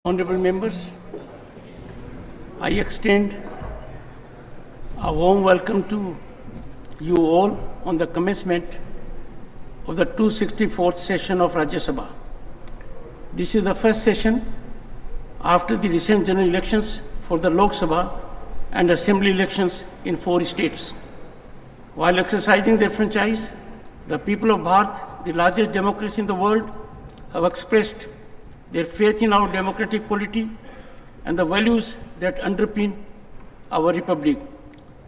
Honorable members, I extend a warm welcome to you all on the commencement of the 264th session of Rajya Sabha. This is the first session after the recent general elections for the Lok Sabha and assembly elections in 4 states. While exercising their franchise, the people of Bharat, the largest democracy in the world, have expressed their faith in our democratic polity and the values that underpin our republic.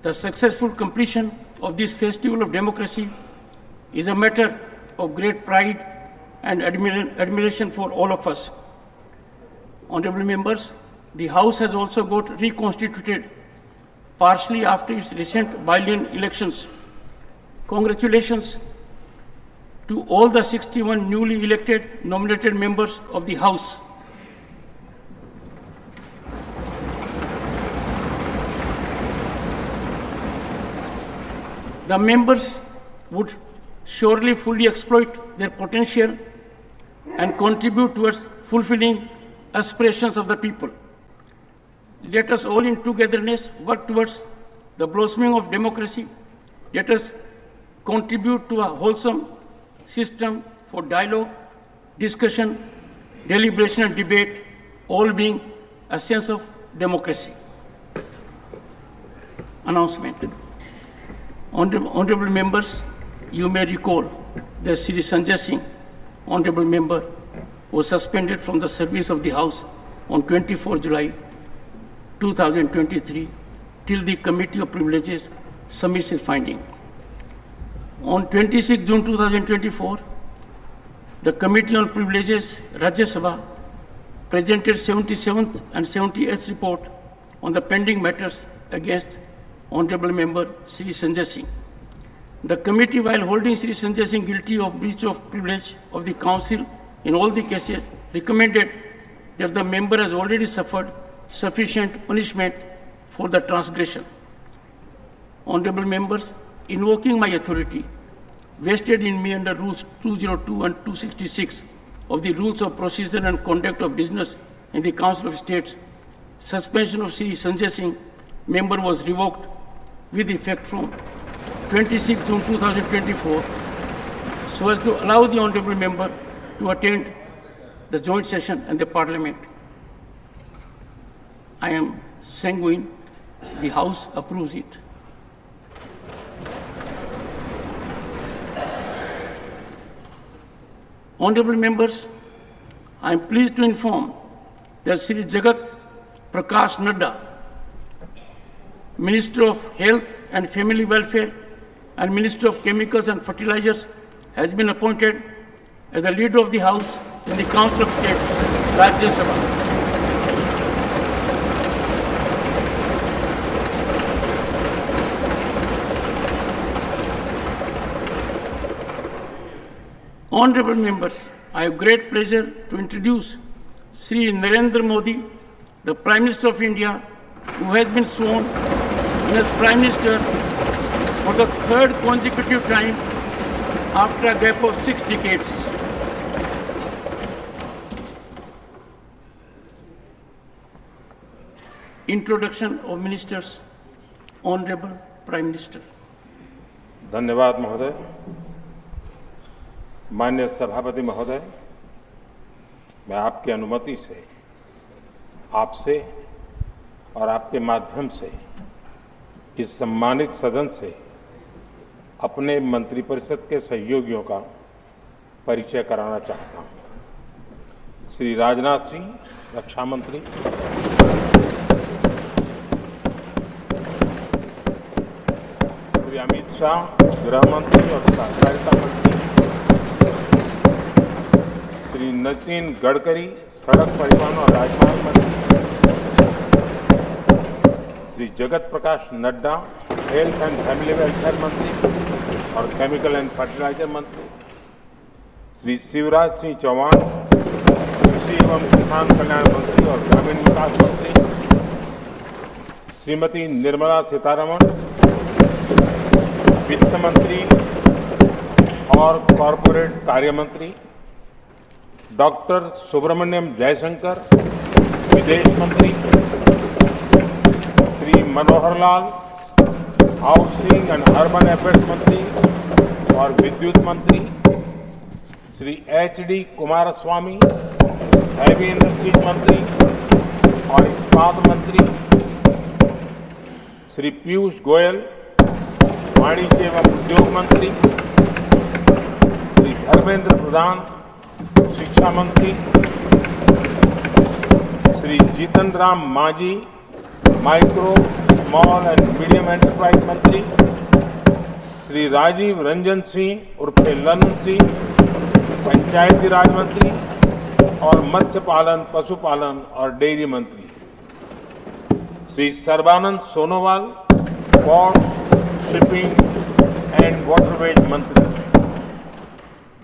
The successful completion of this festival of democracy is a matter of great pride and admiration for all of us. Honorable members, the House has also got reconstituted partially after its recent by-election elections. Congratulations to all the 61 newly elected nominated members of the House. The members would surely fully exploit their potential and contribute towards fulfilling aspirations of the people. Let us all in togetherness work towards the blossoming of democracy. Let us contribute to a wholesome system for dialogue, discussion, deliberation and debate, all being a sense of democracy. Announcement. Honorable members, you may recall that Sri Sanjay Singh, honorable member, was suspended from the service of the House on 24 July 2023 till the Committee of Privileges submits its finding. On 26 June 2024, the Committee on Privileges, Rajya Sabha, presented 77th and 78th report on the pending matters against Honorable Member Sri Sanjay Singh. The committee, while holding Sri Sanjay Singh guilty of breach of privilege of the Council in all the cases, recommended that the member has already suffered sufficient punishment for the transgression. Honorable members, invoking my authority vested in me under Rules 202 and 266 of the Rules of Procedure and Conduct of Business in the Council of States, suspension of Sri Sanjay Singh, member, was revoked with effect from 26 June 2024, so as to allow the honorable member to attend the joint session and the Parliament. I am sanguine the House approves it. Honorable members, I am pleased to inform that Sri Jagat Prakash Nadda, Minister of Health and Family Welfare and Minister of Chemicals and Fertilizers, has been appointed as the Leader of the House in the Council of State, Rajya Sabha. Honorable members, I have great pleasure to introduce Sri Narendra Modi, the Prime Minister of India, who has been sworn in as Prime Minister for the 3rd consecutive time after a gap of 6 decades. Introduction of Ministers. Honorable Prime Minister. धन्यवाद महोदय। माननीय सभापति महोदय, मैं आपकी अनुमति से आपसे और आपके माध्यम से इस सम्मानित सदन से अपने मंत्रिपरिषद के सहयोगियों का परिचय कराना चाहता हूं। श्री राजनाथ सिंह, रक्षा मंत्री, श्री अमित शाह, गृह मंत्री और सहकारिता मंत्री, श्री नितिन गडकरी, सड़क परिवहन और राजमार्ग मंत्री, Shri Jagat Prakash Nadda, health and family welfare मंत्री और केमिकल एंड फर्टिलाइजर मंत्री, श्री शिवराज सिंह चौहान, कृषि एवं किसान कल्याण मंत्री और ग्रामीण विकास मंत्री, श्रीमती निर्मला सीतारमण, वित्त मंत्री और कॉरपोरेट कार्य मंत्री, डॉक्टर सुब्रमण्यम जयशंकर, विदेश मंत्री, Shri Manohar Lal housing and urban affairs मंत्री और विद्युत मंत्री, Shri H D. Kumaraswamy heavy industries मंत्री और इस्पात मंत्री, श्री पीयूष गोयल वाणिज्य एवं उद्योग मंत्री, श्री धर्मेंद्र प्रधान शिक्षा मंत्री, Shri Jitan Ram Manjhi micro small and medium enterprise मंत्री, श्री राजीव रंजन सिंह उर्फे ललन सिंह पंचायती राज मंत्री और मत्स्य पालन, पशुपालन और डेयरी मंत्री, Shri Sarbananda Sonowal port, shipping and waterways मंत्री,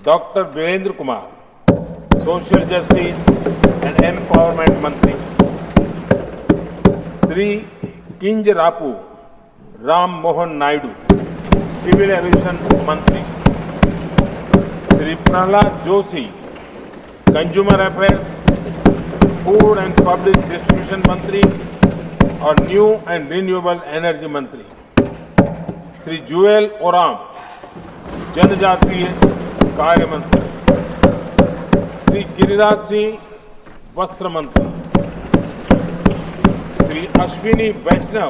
doctor Virendra Kumar social justice and empowerment मंत्री, श्री किंजरापू राम मोहन नायडू सिविल एविएशन मंत्री, Shri Pralhad Joshi consumer affairs, food and public distribution मंत्री और न्यू एंड रिन्यूएबल एनर्जी मंत्री, श्री जुएल ओराम जनजातीय कार्य मंत्री, श्री गिरिराज सिंह वस्त्र मंत्री, श्री अश्विनी वैष्णव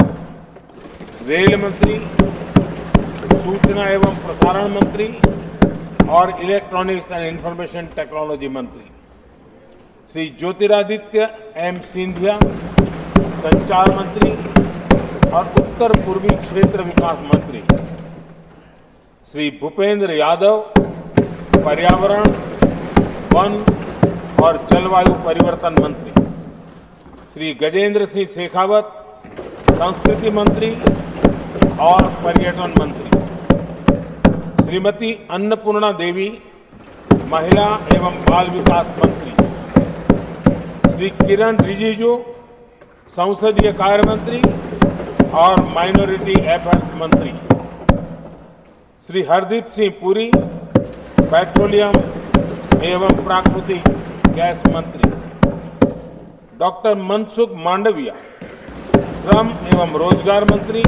रेल मंत्री, सूचना एवं प्रसारण मंत्री और इलेक्ट्रॉनिक्स एंड इंफॉर्मेशन टेक्नोलॉजी मंत्री, श्री ज्योतिरादित्य एम सिंधिया संचार मंत्री और उत्तर पूर्वी क्षेत्र विकास मंत्री, श्री भूपेंद्र यादव पर्यावरण, वन और जलवायु परिवर्तन मंत्री, श्री गजेंद्र सिंह शेखावत संस्कृति मंत्री और पर्यटन मंत्री, श्रीमती अन्नपूर्णा देवी महिला एवं बाल विकास मंत्री, श्री किरण रिजिजू संसदीय कार्य मंत्री और माइनॉरिटी अफेयर्स मंत्री, श्री हरदीप सिंह पुरी पेट्रोलियम एवं प्राकृतिक गैस मंत्री, डॉक्टर मनसुख मांडविया श्रम एवं रोजगार मंत्री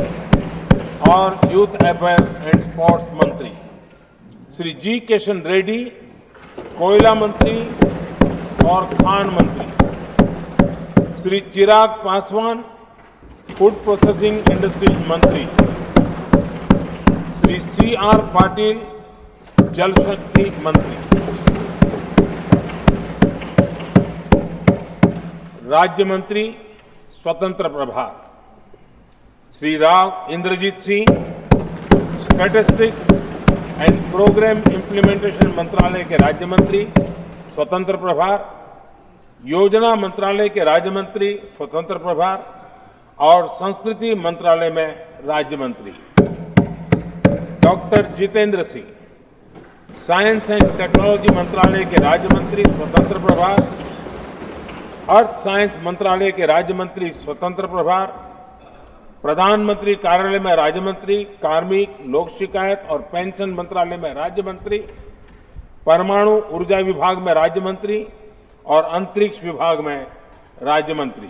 और यूथ अफेयर एंड स्पोर्ट्स मंत्री, श्री जी किशन रेड्डी कोयला मंत्री और खान मंत्री, Shri Chirag Paswan food processing industries मंत्री, श्री सी.आर. पाटिल जल शक्ति मंत्री। राज्य मंत्री स्वतंत्र प्रभार, Shri Rao Inderjit Singh statistics and programme implementation मंत्रालय के राज्य मंत्री स्वतंत्र प्रभार, योजना मंत्रालय के राज्य मंत्री स्वतंत्र प्रभार और संस्कृति मंत्रालय में राज्य मंत्री, doctor Jitendra Singh science and technology मंत्रालय के राज्य मंत्री स्वतंत्र प्रभार, अर्थ साइंस मंत्रालय के राज्य मंत्री स्वतंत्र प्रभार, प्रधानमंत्री कार्यालय में राज्य मंत्री, कार्मिक लोक शिकायत और पेंशन मंत्रालय में राज्य मंत्री, परमाणु ऊर्जा विभाग में राज्य मंत्री और अंतरिक्ष विभाग में राज्य मंत्री,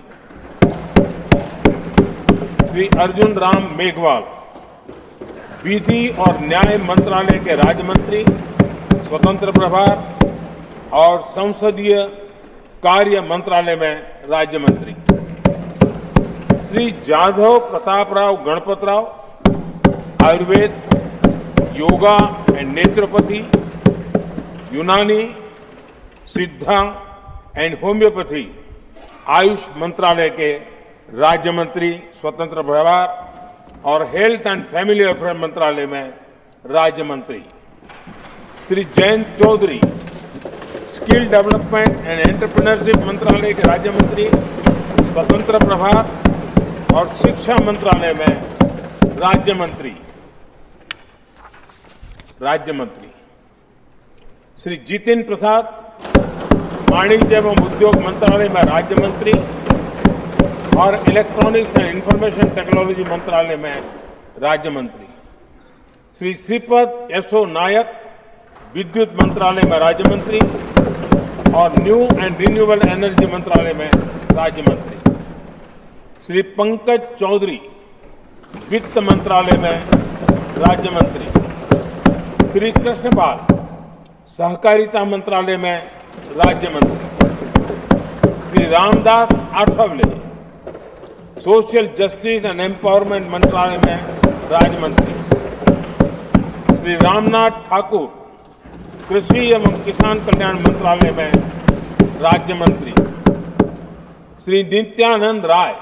श्री अर्जुन राम मेघवाल विधि और न्याय मंत्रालय के राज्य मंत्री स्वतंत्र प्रभार और संसदीय कार्य मंत्रालय में राज्य मंत्री, श्री जाधव प्रतापराव गणपतराव आयुर्वेद योगा एंड नेचुरोपैथी, यूनानी सिद्धा एंड होम्योपैथी आयुष मंत्रालय के राज्य मंत्री स्वतंत्र प्रभार और हेल्थ एंड फैमिली अफेयर मंत्रालय में राज्य मंत्री, Shri Jayant Chaudhary skill development and entrepreneurship मंत्रालय के राज्य मंत्री स्वतंत्र प्रभार और शिक्षा मंत्रालय में राज्य मंत्री, श्री जितिन प्रसाद वाणिज्य एवं उद्योग मंत्रालय में राज्य मंत्री और इलेक्ट्रॉनिक्स एंड इंफॉर्मेशन टेक्नोलॉजी मंत्रालय में राज्य मंत्री, श्री श्रीपद यशो नायक विद्युत मंत्रालय में राज्य मंत्री और न्यू एंड रिन्यूएबल एनर्जी मंत्रालय में राज्य मंत्री, श्री पंकज चौधरी वित्त मंत्रालय में राज्य मंत्री, श्री कृष्णपाल सहकारिता मंत्रालय में राज्य मंत्री, Shri Ramdas Athawale social justice and empowerment मंत्रालय में राज्य मंत्री, श्री रामनाथ ठाकुर कृषि एवं किसान कल्याण मंत्रालय में राज्य मंत्री, श्री नित्यानंद राय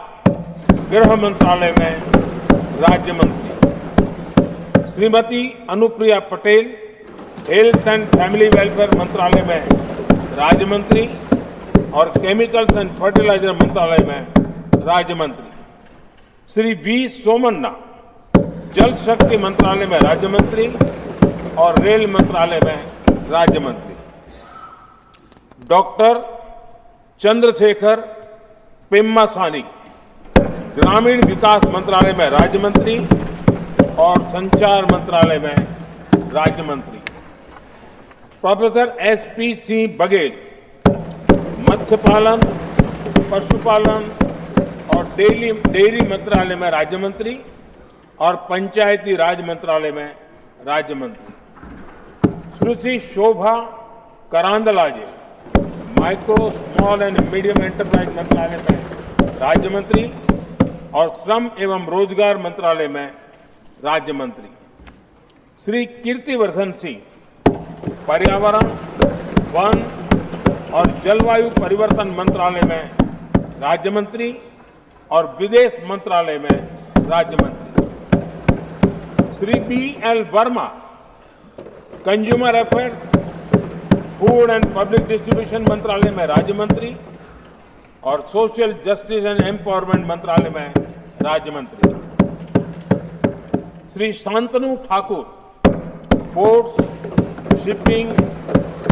गृह मंत्रालय में राज्य मंत्री, Shrimati Anupriya Patel health and family welfare मंत्रालय में राज्य मंत्री और केमिकल्स एंड फर्टिलाइजर मंत्रालय में राज्य मंत्री, श्री वी सोमन्ना जल शक्ति मंत्रालय में राज्य मंत्री और रेल मंत्रालय में राज्य मंत्री, डॉक्टर चंद्रशेखर पेम्मासानी ग्रामीण विकास मंत्रालय में राज्य मंत्री और संचार मंत्रालय में राज्य मंत्री, प्रोफेसर एसपी सिंह बघेल मत्स्य पालन, पशुपालन और डेयरी मंत्रालय में राज्य मंत्री और पंचायती राज मंत्रालय में राज्य मंत्री, Sushri Shobha Karandlaje micro small and medium enterprise मंत्रालय में राज्य मंत्री और श्रम एवं रोजगार मंत्रालय में राज्य मंत्री, श्री कीर्तिवर्धन सिंह पर्यावरण, वन और जलवायु परिवर्तन मंत्रालय में राज्य मंत्री और विदेश मंत्रालय में राज्य मंत्री, Shri BL. Verma consumer affairs, food and public distribution मंत्रालय में राज्य मंत्री और सोशल जस्टिस एंड एम्पावरमेंट मंत्रालय में राज्य मंत्री, Shri Shantanu Thakur ports, shipping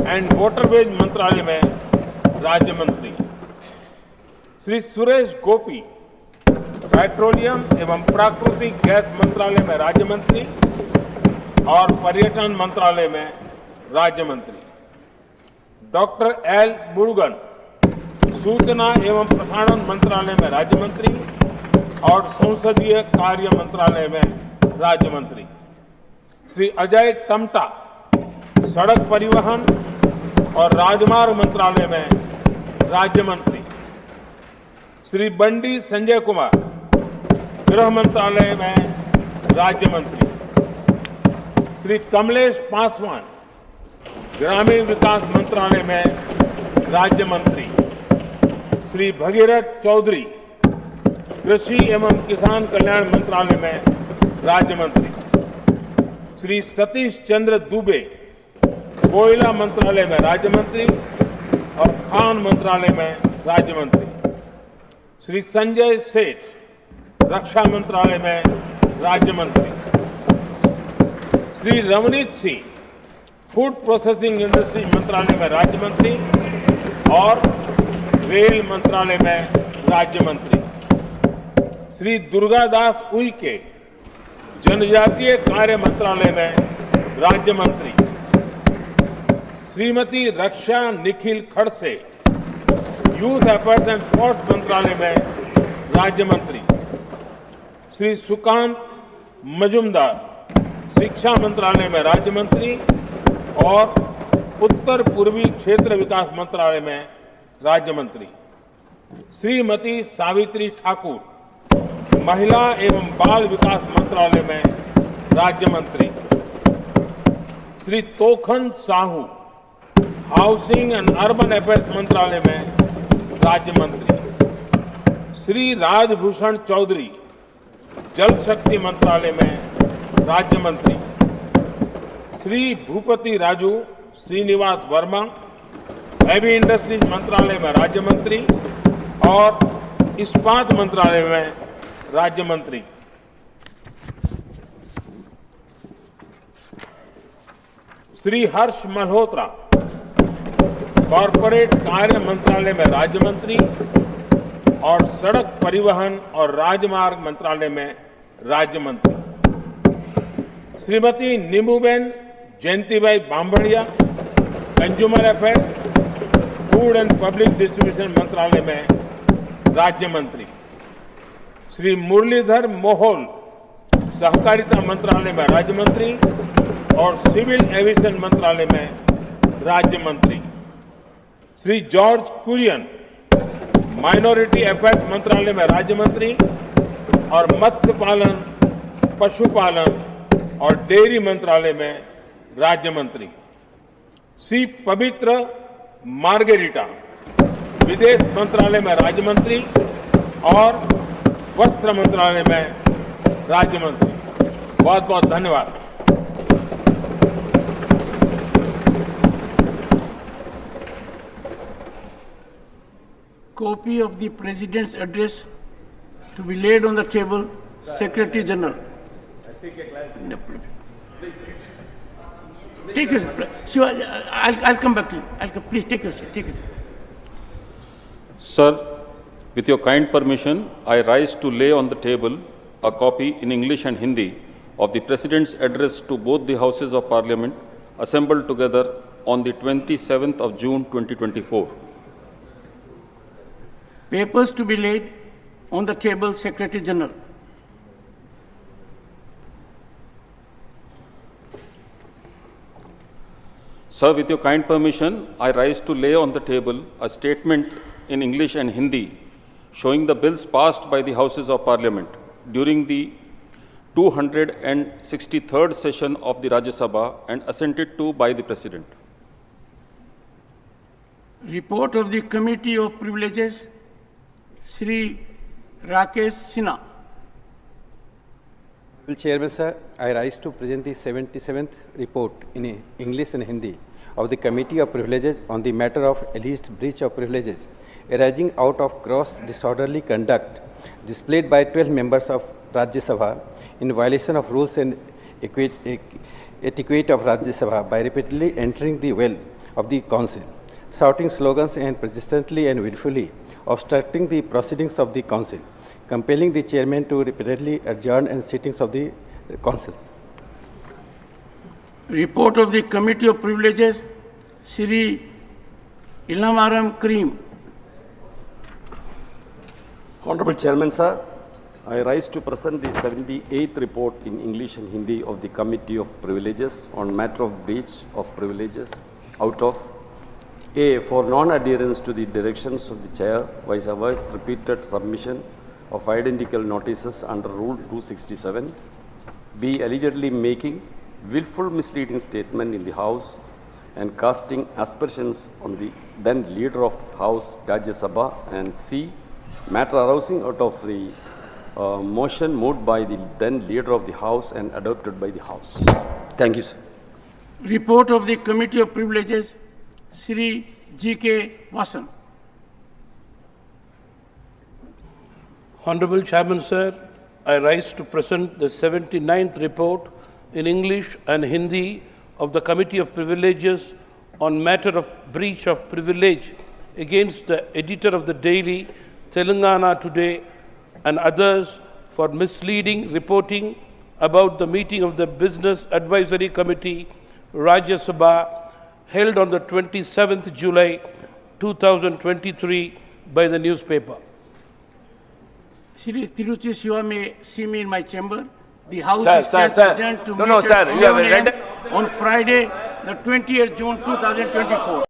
and waterways मंत्रालय में राज्य मंत्री, श्री सुरेश गोपी पेट्रोलियम एवं प्राकृतिक गैस मंत्रालय में राज्य मंत्री और पर्यटन मंत्रालय में राज्य मंत्री, डॉक्टर एल मुरुगन सूचना एवं प्रसारण मंत्रालय में राज्य मंत्री और संसदीय कार्य मंत्रालय में राज्य मंत्री, श्री अजय टमटा सड़क परिवहन और राजमार्ग मंत्रालय में राज्य मंत्री, श्री बंडी संजय कुमार गृह मंत्रालय में राज्य मंत्री, श्री कमलेश पासवान ग्रामीण विकास मंत्रालय में राज्य मंत्री, श्री भगीरथ चौधरी कृषि एवं किसान कल्याण मंत्रालय में राज्य मंत्री, श्री सतीश चंद्र दुबे कोयला मंत्रालय में राज्य मंत्री और खान मंत्रालय में राज्य मंत्री, श्री संजय सेठ रक्षा मंत्रालय में राज्य मंत्री, Shri Ravneet Singh food processing industry मंत्रालय में राज्य मंत्री और रेल मंत्रालय में राज्य मंत्री, श्री दुर्गादास उइके जनजातीय कार्य मंत्रालय में राज्य मंत्री, Shrimati Raksha Nikhil Khadse youth affairs and sports मंत्रालय में राज्य मंत्री, श्री सुकांत मजुमदार शिक्षा मंत्रालय में राज्य मंत्री और उत्तर पूर्वी क्षेत्र विकास मंत्रालय में राज्य मंत्री, श्रीमती सावित्री ठाकुर महिला एवं बाल विकास मंत्रालय में राज्य मंत्री, Shri Tokhan Sahu housing and urban affairs मंत्रालय में राज्य मंत्री, श्री राजभूषण चौधरी जल शक्ति मंत्रालय में राज्य मंत्री, श्री भूपति राजू श्रीनिवास वर्मा हैवी इंडस्ट्रीज मंत्रालय में राज्य मंत्री और इस्पात मंत्रालय में राज्य मंत्री, श्री हर्ष मल्होत्रा कॉरपोरेट कार्य मंत्रालय में राज्य मंत्री और सड़क परिवहन और राजमार्ग मंत्रालय में राज्य मंत्री, Shrimati Nimuben Jayantibhai Bambhania consumer affairs food and public distribution मंत्रालय में राज्य मंत्री, श्री मुरलीधर मोहोल सहकारिता मंत्रालय में राज्य मंत्री और सिविल एविएशन मंत्रालय में राज्य मंत्री, Shri George Kurian minority affairs मंत्रालय में राज्य मंत्री और मत्स्य पालन, पशुपालन और डेयरी मंत्रालय में राज्य मंत्री, श्री पवित्र मार्गेरिटा विदेश मंत्रालय में राज्य मंत्री और वस्त्र मंत्रालय में राज्य मंत्री। बहुत बहुत धन्यवाद। Copy of the President's address to be laid on the table, Secretary General. No, take your seat. Shiva, I'll come back to you. Please take your seat. Take it. Sir, with your kind permission, I rise to lay on the table a copy in English and Hindi of the President's address to both the Houses of Parliament assembled together on the 27th of June 2024. Papers to be laid on the table, Secretary General. Sir, with your kind permission, I rise to lay on the table a statement in English and Hindi showing the bills passed by the Houses of Parliament during the 263rd session of the Rajya Sabha and assented to by the President. Report of the Committee of Privileges, Sri Rakesh Sinha. Well, Chairman Sir, I rise to present the 77th report in English and Hindi of the Committee of Privileges on the matter of alleged breach of privileges arising out of gross disorderly conduct displayed by 12 members of Rajya Sabha in violation of rules and etiquette of Rajya Sabha by repeatedly entering the well of the Council, shouting slogans and persistently and willfully obstructing the proceedings of the Council, compelling the Chairman to repeatedly adjourn and sittings of the Council. Report of the Committee of Privileges, Sri Ilham Karim. Honorable Chairman, Sir, I rise to present the 78th report in English and Hindi of the Committee of Privileges on matter of breach of privileges out of A. For non-adherence to the directions of the Chair, vice versa, repeated submission of identical notices under Rule 267. B. Allegedly making willful misleading statement in the House and casting aspersions on the then Leader of the House, Rajya Sabha. And C. Matter arising out of the motion moved by the then Leader of the House and adopted by the House. Thank you, sir. Report of the Committee of Privileges, Sri G.K. Vasan. Honorable Chairman, Sir, I rise to present the 79th report in English and Hindi of the Committee of Privileges on matter of breach of privilege against the editor of the daily Telangana Today and others for misleading reporting about the meeting of the Business Advisory Committee, Rajya Sabha, held on the 27th July 2023 by the newspaper. Sri Tiruchi Shiva may see me in my chamber. The House Sir, is sir, adjourned to no, meet no, at sir, you have 11 read a.m. on Friday, the 20th June 2024.